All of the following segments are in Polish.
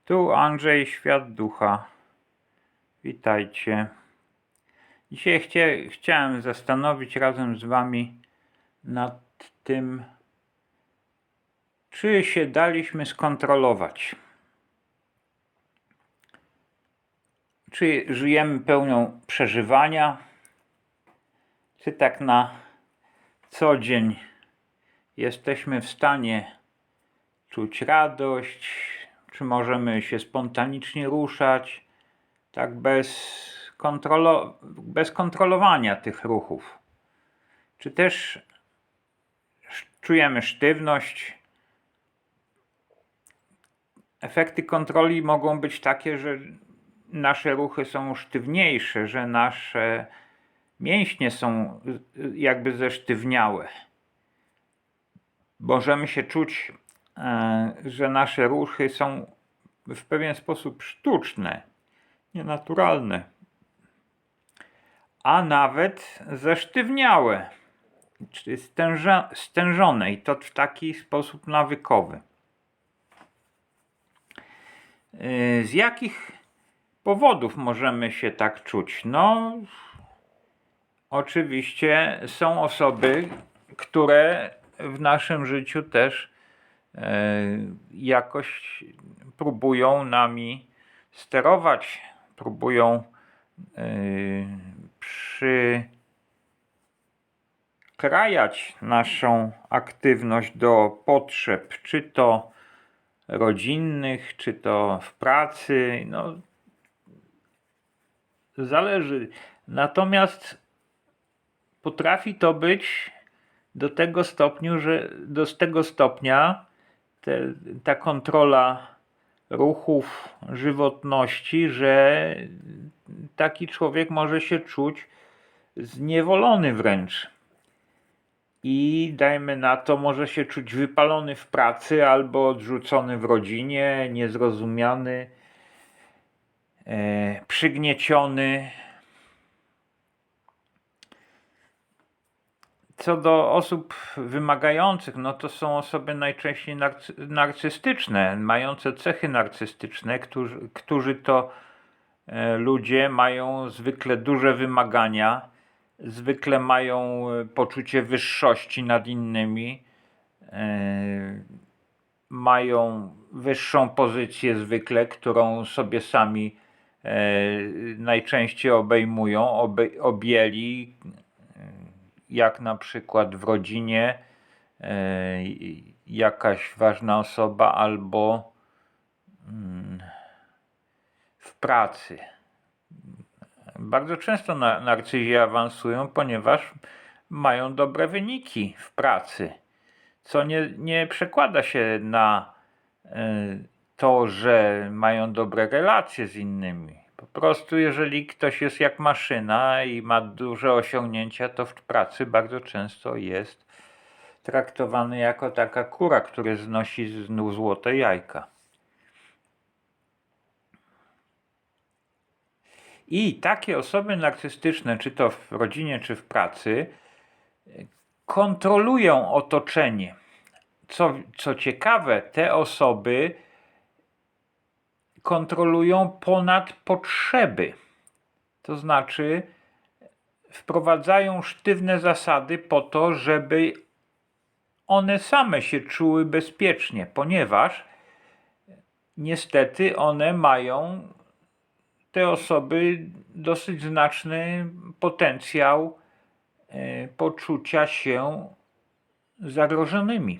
Tu Andrzej, Świat Ducha. Witajcie. Dzisiaj chciałem zastanowić razem z Wami nad tym, czy się daliśmy skontrolować. Czy żyjemy pełnią przeżywania, czy tak na co dzień jesteśmy w stanie czuć radość, czy możemy się spontanicznie ruszać, tak bez kontrolowania tych ruchów. Czy też czujemy sztywność. Efekty kontroli mogą być takie, że nasze ruchy są sztywniejsze, że nasze mięśnie są jakby zesztywniałe. Możemy się czuć, że nasze ruchy są w pewien sposób sztuczne, nienaturalne, a nawet zesztywniałe, czy stężone, i to w taki sposób nawykowy. Z jakich powodów możemy się tak czuć? No, oczywiście są osoby, które w naszym życiu też jakoś próbują nami sterować, próbują przykrajać naszą aktywność do potrzeb, czy to rodzinnych, czy to w pracy, no zależy. Natomiast potrafi to być do tego stopnia ta kontrola ruchów, żywotności, że taki człowiek może się czuć zniewolony wręcz. I dajmy na to, może się czuć wypalony w pracy albo odrzucony w rodzinie, niezrozumiany, przygnieciony. Co do osób wymagających, no to są osoby najczęściej narcystyczne, mające cechy narcystyczne, którzy to ludzie mają zwykle duże wymagania, zwykle mają poczucie wyższości nad innymi, mają wyższą pozycję zwykle, którą sobie sami najczęściej obejmują, objęli, jak na przykład w rodzinie jakaś ważna osoba albo w pracy. Bardzo często narcyzi awansują, ponieważ mają dobre wyniki w pracy, co nie przekłada się na to, że mają dobre relacje z innymi. Po prostu jeżeli ktoś jest jak maszyna i ma duże osiągnięcia, to w pracy bardzo często jest traktowany jako taka kura, która znosi znów złote jajka. I takie osoby narcystyczne, czy to w rodzinie, czy w pracy, kontrolują otoczenie. Co ciekawe, te osoby kontrolują ponad potrzeby. To znaczy wprowadzają sztywne zasady po to, żeby one same się czuły bezpiecznie, ponieważ niestety one mają, te osoby, dosyć znaczny potencjał poczucia się zagrożonymi.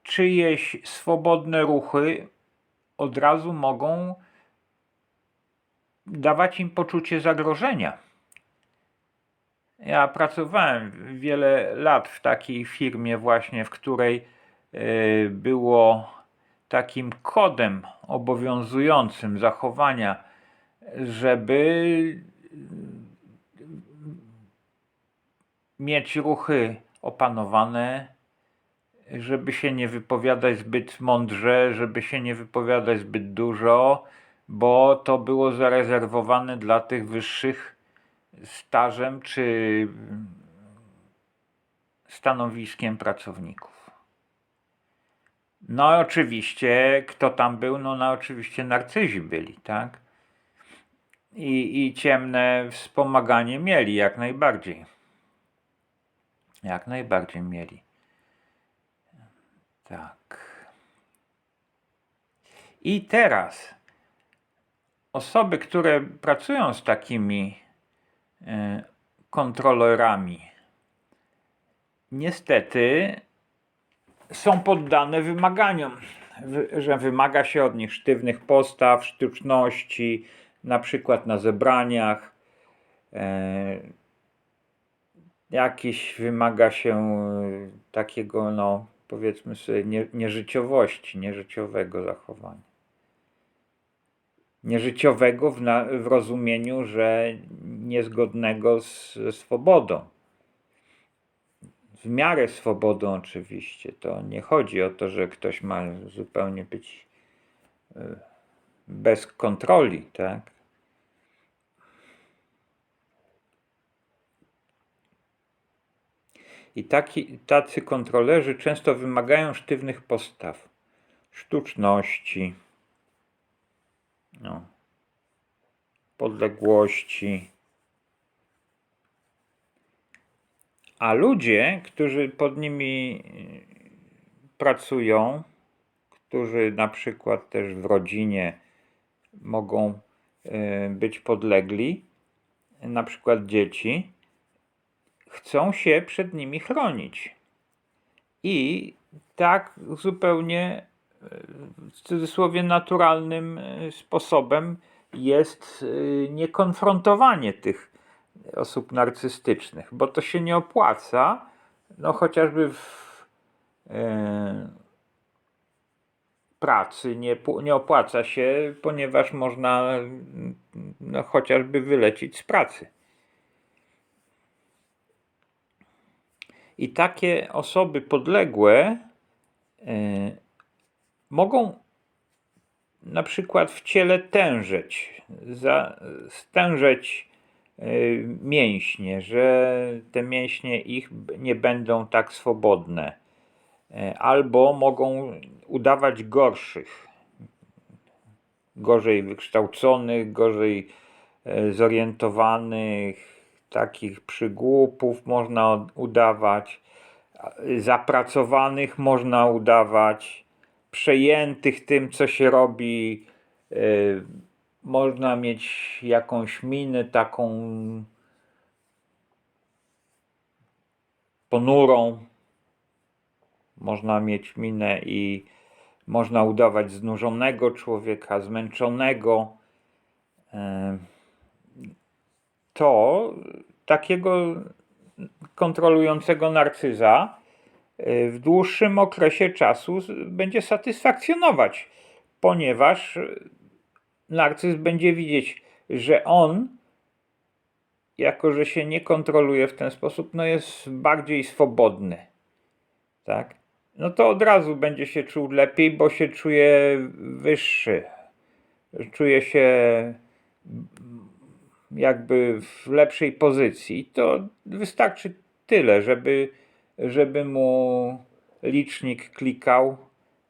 Czyjeś swobodne ruchy od razu mogą dawać im poczucie zagrożenia. Ja pracowałem wiele lat w takiej firmie właśnie, w której było takim kodem obowiązującym zachowania, żeby mieć ruchy opanowane, żeby się nie wypowiadać zbyt mądrze, żeby się nie wypowiadać zbyt dużo, bo to było zarezerwowane dla tych wyższych stażem czy stanowiskiem pracowników. No oczywiście, kto tam był? No oczywiście narcyzi byli, tak? I ciemne wspomaganie mieli, jak najbardziej. Jak najbardziej mieli. Tak. I teraz osoby, które pracują z takimi kontrolerami, niestety są poddane wymaganiom, że wymaga się od nich sztywnych postaw, sztuczności, na przykład na zebraniach. Jakiś wymaga się takiego, no powiedzmy sobie, nieżyciowości, nieżyciowego zachowania. Nieżyciowego w rozumieniu, że niezgodnego ze swobodą. W miarę swobodą oczywiście. To nie chodzi o to, że ktoś ma zupełnie być bez kontroli, tak? I tacy kontrolerzy często wymagają sztywnych postaw, sztuczności, no, podległości. A ludzie, którzy pod nimi pracują, którzy na przykład też w rodzinie mogą być podlegli, na przykład dzieci, chcą się przed nimi chronić. I tak zupełnie w cudzysłowie naturalnym sposobem jest niekonfrontowanie tych osób narcystycznych, bo to się nie opłaca, no chociażby w pracy nie opłaca się, ponieważ można no, chociażby wylecieć z pracy. I takie osoby podległe mogą na przykład w ciele tężeć, stężeć mięśnie, że te mięśnie ich nie będą tak swobodne, albo mogą udawać gorszych, gorzej wykształconych, gorzej zorientowanych, takich przygłupów można udawać, zapracowanych można udawać, przejętych tym, co się robi, można mieć jakąś minę taką ponurą, można mieć minę i można udawać znużonego człowieka, zmęczonego. To takiego kontrolującego narcyza w dłuższym okresie czasu będzie satysfakcjonować, ponieważ narcyz będzie widzieć, że on, jako że się nie kontroluje w ten sposób, no jest bardziej swobodny, tak? No to od razu będzie się czuł lepiej, bo się czuje wyższy, czuje się jakby w lepszej pozycji. To wystarczy tyle, żeby mu licznik klikał,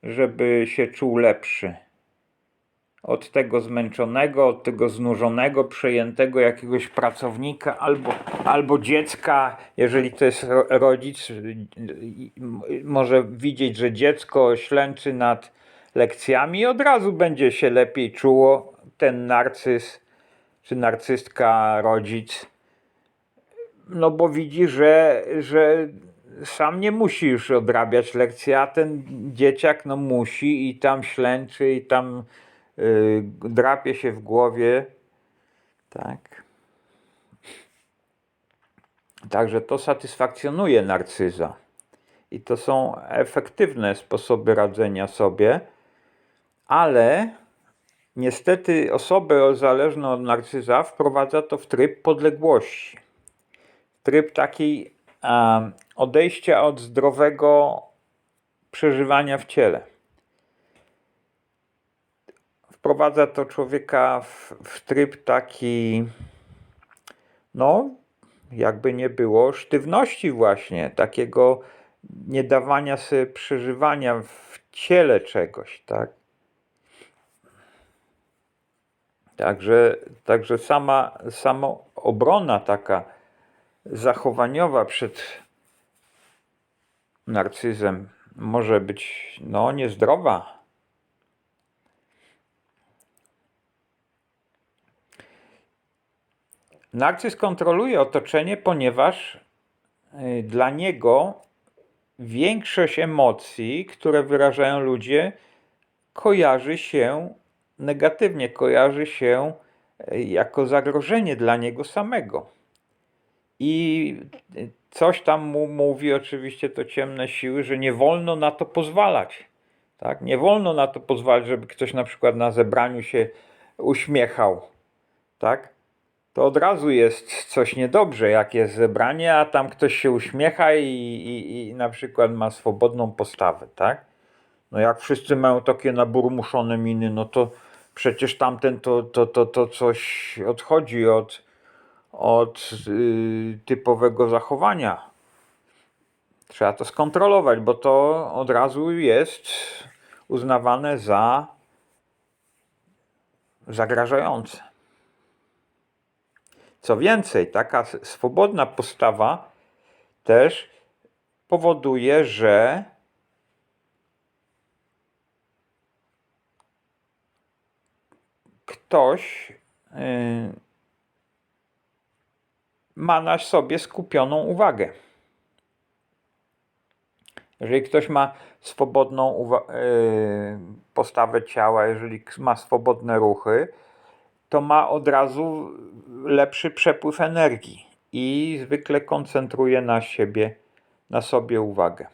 żeby się czuł lepszy. Od tego zmęczonego, od tego znużonego, przejętego jakiegoś pracownika albo dziecka, jeżeli to jest rodzic, może widzieć, że dziecko ślęczy nad lekcjami i od razu będzie się lepiej czuło ten narcyz czy narcystka, rodzic, no bo widzi, że sam nie musi już odrabiać lekcji, a ten dzieciak no musi i tam ślęczy i tam drapie się w głowie, tak. Także to satysfakcjonuje narcyza i to są efektywne sposoby radzenia sobie, ale niestety osobę zależną od narcyza wprowadza to w tryb podległości. Tryb takiej odejścia od zdrowego przeżywania w ciele. Wprowadza to człowieka w tryb taki, no, jakby nie było, sztywności właśnie, takiego nie dawania sobie przeżywania w ciele czegoś, tak? Także sama obrona taka zachowaniowa przed narcyzem może być niezdrowa. Narcyz kontroluje otoczenie, ponieważ dla niego większość emocji, które wyrażają ludzie, kojarzy się negatywnie, kojarzy się jako zagrożenie dla niego samego. I coś tam mu mówi oczywiście to ciemne siły, że nie wolno na to pozwalać. Tak? Nie wolno na to pozwalać, żeby ktoś na przykład na zebraniu się uśmiechał. Tak? To od razu jest coś niedobrze, jak jest zebranie, a tam ktoś się uśmiecha i na przykład ma swobodną postawę. Tak? No jak wszyscy mają takie naburmuszone miny, no to przecież tamten to coś odchodzi od typowego zachowania. Trzeba to skontrolować, bo to od razu jest uznawane za zagrażające. Co więcej, taka swobodna postawa też powoduje, że ktoś ma na sobie skupioną uwagę. Jeżeli ktoś ma swobodną postawę ciała, jeżeli ma swobodne ruchy, to ma od razu lepszy przepływ energii i zwykle koncentruje na sobie uwagę.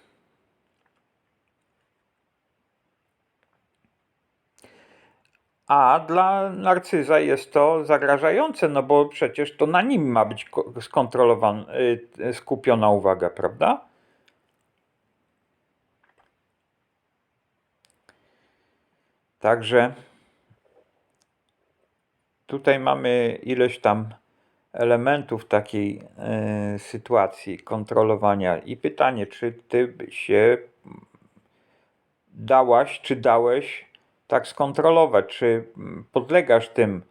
A dla narcyza jest to zagrażające, no bo przecież to na nim ma być skontrolowana, skupiona uwaga, prawda? Także tutaj mamy ileś tam elementów takiej sytuacji kontrolowania i pytanie, czy ty się dałaś, czy dałeś tak skontrolować, czy podlegasz tym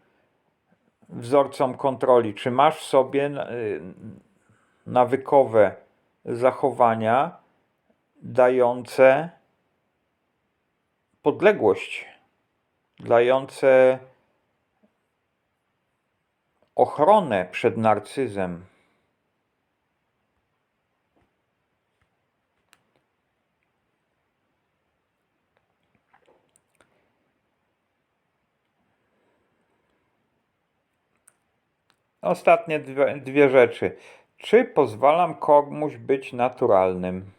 wzorcom kontroli, czy masz w sobie nawykowe zachowania dające podległość, dające ochronę przed narcyzem. Ostatnie dwie rzeczy. Czy pozwalam komuś być naturalnym?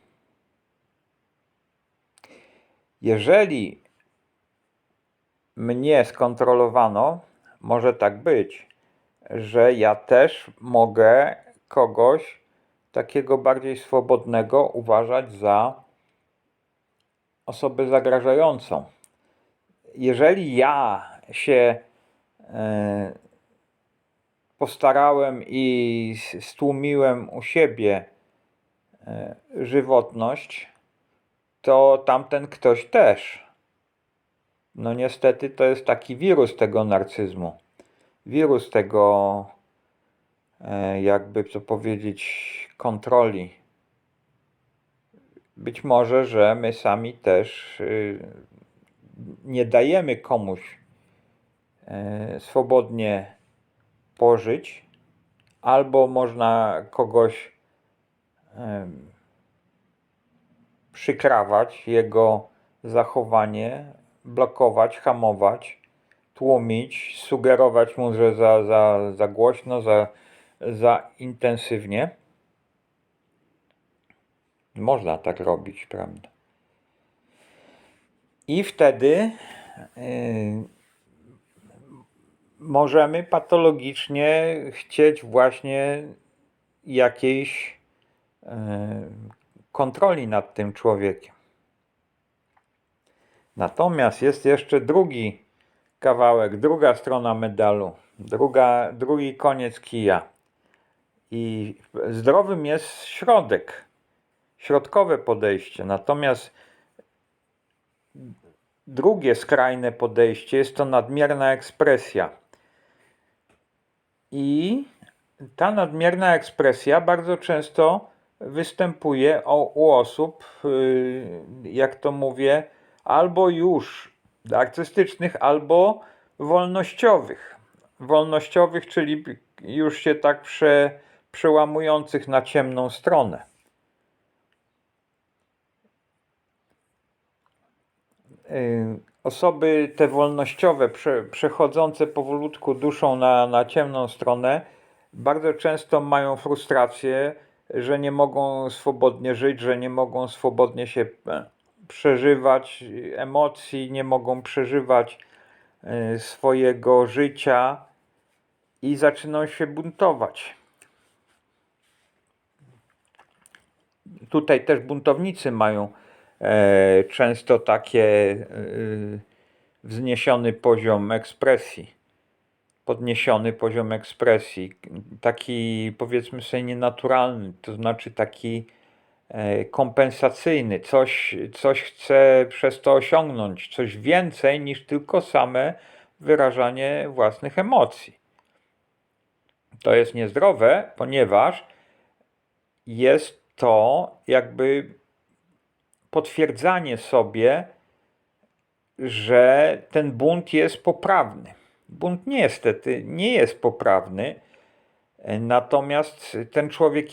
Jeżeli mnie skontrolowano, może tak być, że ja też mogę kogoś takiego bardziej swobodnego uważać za osobę zagrażającą. Jeżeli ja się postarałem i stłumiłem u siebie żywotność, to tamten ktoś też. No niestety to jest taki wirus tego narcyzmu. Wirus tego, jakby to powiedzieć, kontroli. Być może, że my sami też nie dajemy komuś swobodnie pożyć, albo można kogoś przykrawać, jego zachowanie, blokować, hamować, tłumić, sugerować mu, że za głośno, za intensywnie. Można tak robić, prawda? I wtedy możemy patologicznie chcieć właśnie jakiejś kontroli nad tym człowiekiem. Natomiast jest jeszcze drugi kawałek, druga strona medalu, drugi koniec kija. I zdrowym jest środek, środkowe podejście. Natomiast Drugie skrajne podejście jest to nadmierna ekspresja. I ta nadmierna ekspresja bardzo często występuje u osób, jak to mówię, albo już narcystycznych, albo wolnościowych. Wolnościowych, czyli już się tak przełamujących na ciemną stronę. Osoby te wolnościowe, przechodzące powolutku duszą na ciemną stronę, bardzo często mają frustrację, że nie mogą swobodnie żyć, że nie mogą swobodnie się przeżywać emocji, nie mogą przeżywać swojego życia i zaczynają się buntować. Tutaj też buntownicy mają często takie wzniesiony poziom ekspresji, podniesiony poziom ekspresji, taki powiedzmy sobie nienaturalny, to znaczy taki kompensacyjny, coś chce przez to osiągnąć, coś więcej niż tylko same wyrażanie własnych emocji. To jest niezdrowe, ponieważ jest to jakby potwierdzanie sobie, że ten bunt jest poprawny. Bunt niestety nie jest poprawny, natomiast ten człowiek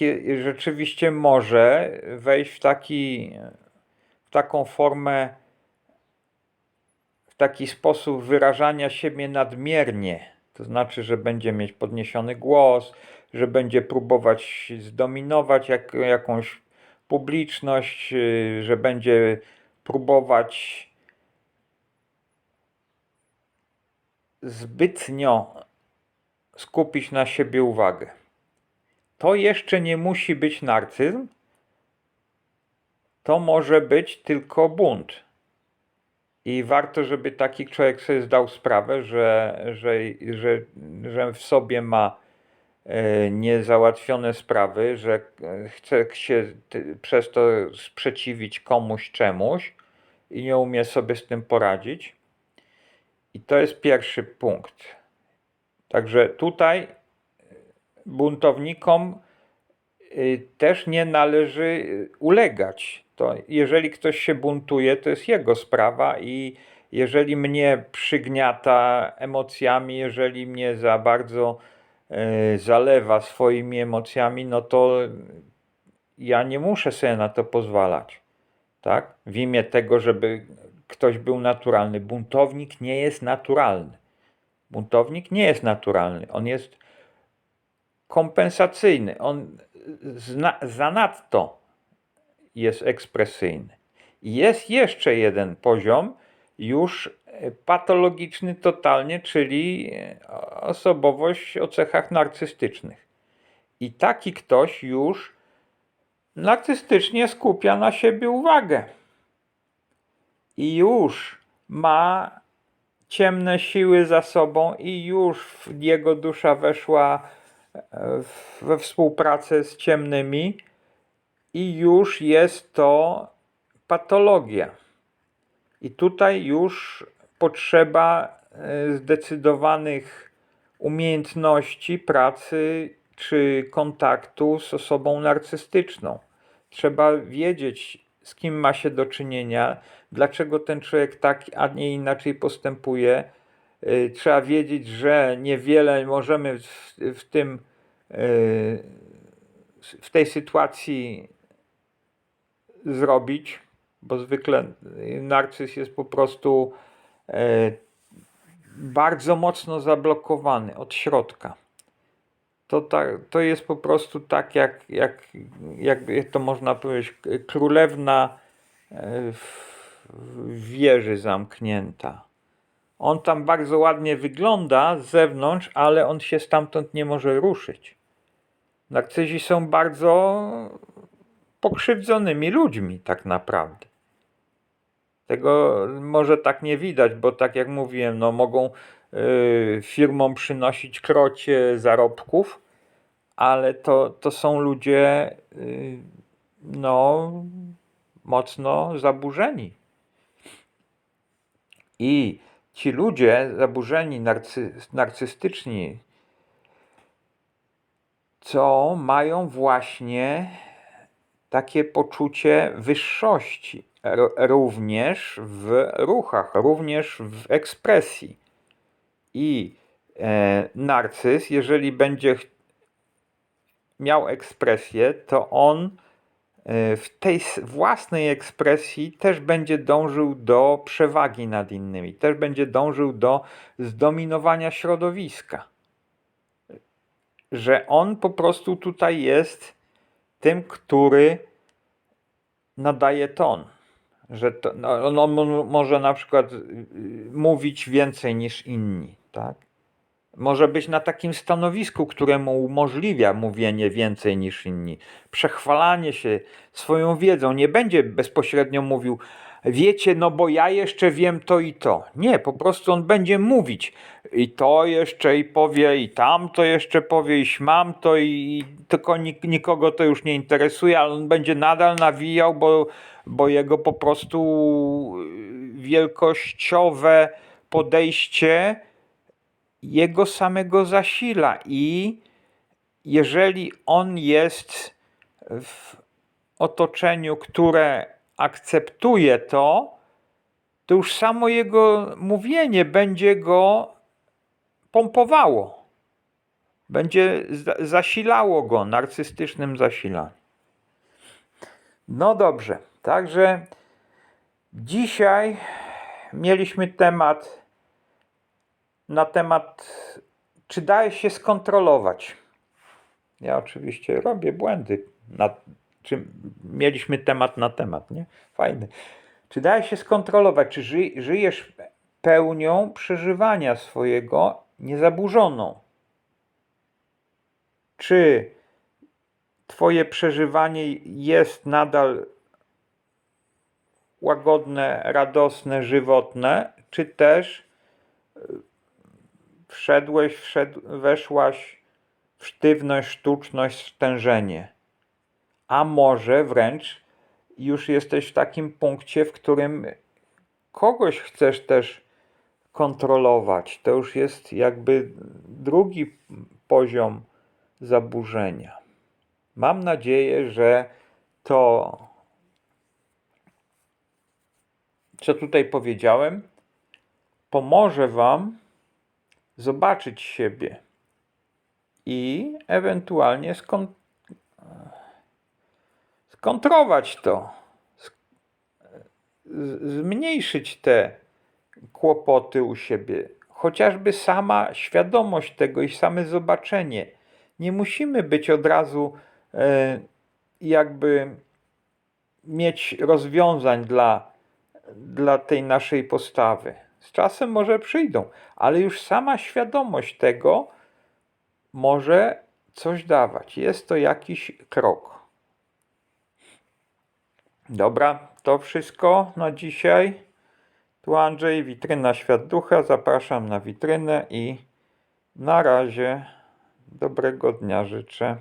rzeczywiście może wejść w taką formę, w taki sposób wyrażania siebie nadmiernie. To znaczy, że będzie mieć podniesiony głos, że będzie próbować zdominować jakąś publiczność, że będzie próbować zbytnio skupić na siebie uwagę. To jeszcze nie musi być narcyzm, to może być tylko bunt. I warto, żeby taki człowiek sobie zdał sprawę, że w sobie ma niezałatwione sprawy, że chce się przez to sprzeciwić komuś, czemuś i nie umie sobie z tym poradzić. I to jest pierwszy punkt. Także tutaj buntownikom też nie należy ulegać. To jeżeli ktoś się buntuje, to jest jego sprawa i jeżeli mnie przygniata emocjami, jeżeli mnie za bardzo zalewa swoimi emocjami, no to ja nie muszę sobie na to pozwalać. Tak? W imię tego, żeby ktoś był naturalny. Buntownik nie jest naturalny. Buntownik nie jest naturalny. On jest kompensacyjny. On zanadto jest ekspresyjny. I jest jeszcze jeden poziom, już patologiczny totalnie, czyli osobowość o cechach narcystycznych. I taki ktoś już narcystycznie skupia na siebie uwagę. I już ma ciemne siły za sobą i już jego dusza weszła we współpracę z ciemnymi i już jest to patologia. I tutaj już potrzeba zdecydowanych umiejętności pracy czy kontaktu z osobą narcystyczną. Trzeba wiedzieć, z kim ma się do czynienia, dlaczego ten człowiek tak, a nie inaczej postępuje. Trzeba wiedzieć, że niewiele możemy w tej sytuacji zrobić, bo zwykle narcyz jest po prostu bardzo mocno zablokowany od środka. To jest po prostu tak, jakby to można powiedzieć, królewna w wieży zamknięta. On tam bardzo ładnie wygląda z zewnątrz, ale on się stamtąd nie może ruszyć. Narcyzi są bardzo pokrzywdzonymi ludźmi tak naprawdę. Tego może tak nie widać, bo tak jak mówiłem, no mogą firmom przynosić krocie zarobków, ale to są ludzie no mocno zaburzeni. I ci ludzie zaburzeni narcystyczni, co mają właśnie takie poczucie wyższości, również w ruchach, również w ekspresji. I narcyz, jeżeli będzie miał ekspresję, to on w tej własnej ekspresji też będzie dążył do przewagi nad innymi, też będzie dążył do zdominowania środowiska. Że on po prostu tutaj jest tym, który nadaje ton. Że to, on może na przykład mówić więcej niż inni, tak? Może być na takim stanowisku, które mu umożliwia mówienie więcej niż inni. Przechwalanie się swoją wiedzą. Nie będzie bezpośrednio mówił, wiecie, no bo ja jeszcze wiem to i to. Nie, po prostu on będzie mówić i to jeszcze i powie, i tamto jeszcze powie, i śmam to, i tylko nikogo to już nie interesuje, ale on będzie nadal nawijał, bo jego po prostu wielkościowe podejście jego samego zasila. I jeżeli on jest w otoczeniu, które akceptuje to już samo jego mówienie będzie go pompowało. Będzie zasilało go narcystycznym zasilaniem. No dobrze, także dzisiaj mieliśmy temat na temat, czy daje się skontrolować. Ja oczywiście robię błędy. Mieliśmy temat na temat, nie? Fajny. Czy daje się skontrolować, czy żyjesz pełnią przeżywania swojego niezaburzoną? Czy twoje przeżywanie jest nadal łagodne, radosne, żywotne, czy też weszłaś w sztywność, sztuczność, stężenie? A może wręcz już jesteś w takim punkcie, w którym kogoś chcesz też kontrolować. To już jest jakby drugi poziom zaburzenia. Mam nadzieję, że to, co tutaj powiedziałem, pomoże Wam zobaczyć siebie i ewentualnie skontrować to, zmniejszyć te kłopoty u siebie. Chociażby sama świadomość tego i same zobaczenie. Nie musimy być od razu jakby mieć rozwiązań dla tej naszej postawy. Z czasem może przyjdą, ale już sama świadomość tego może coś dawać. Jest to jakiś krok. Dobra, to wszystko na dzisiaj. Tu Andrzej, Witryna Świat Ducha. Zapraszam na witrynę i na razie dobrego dnia życzę.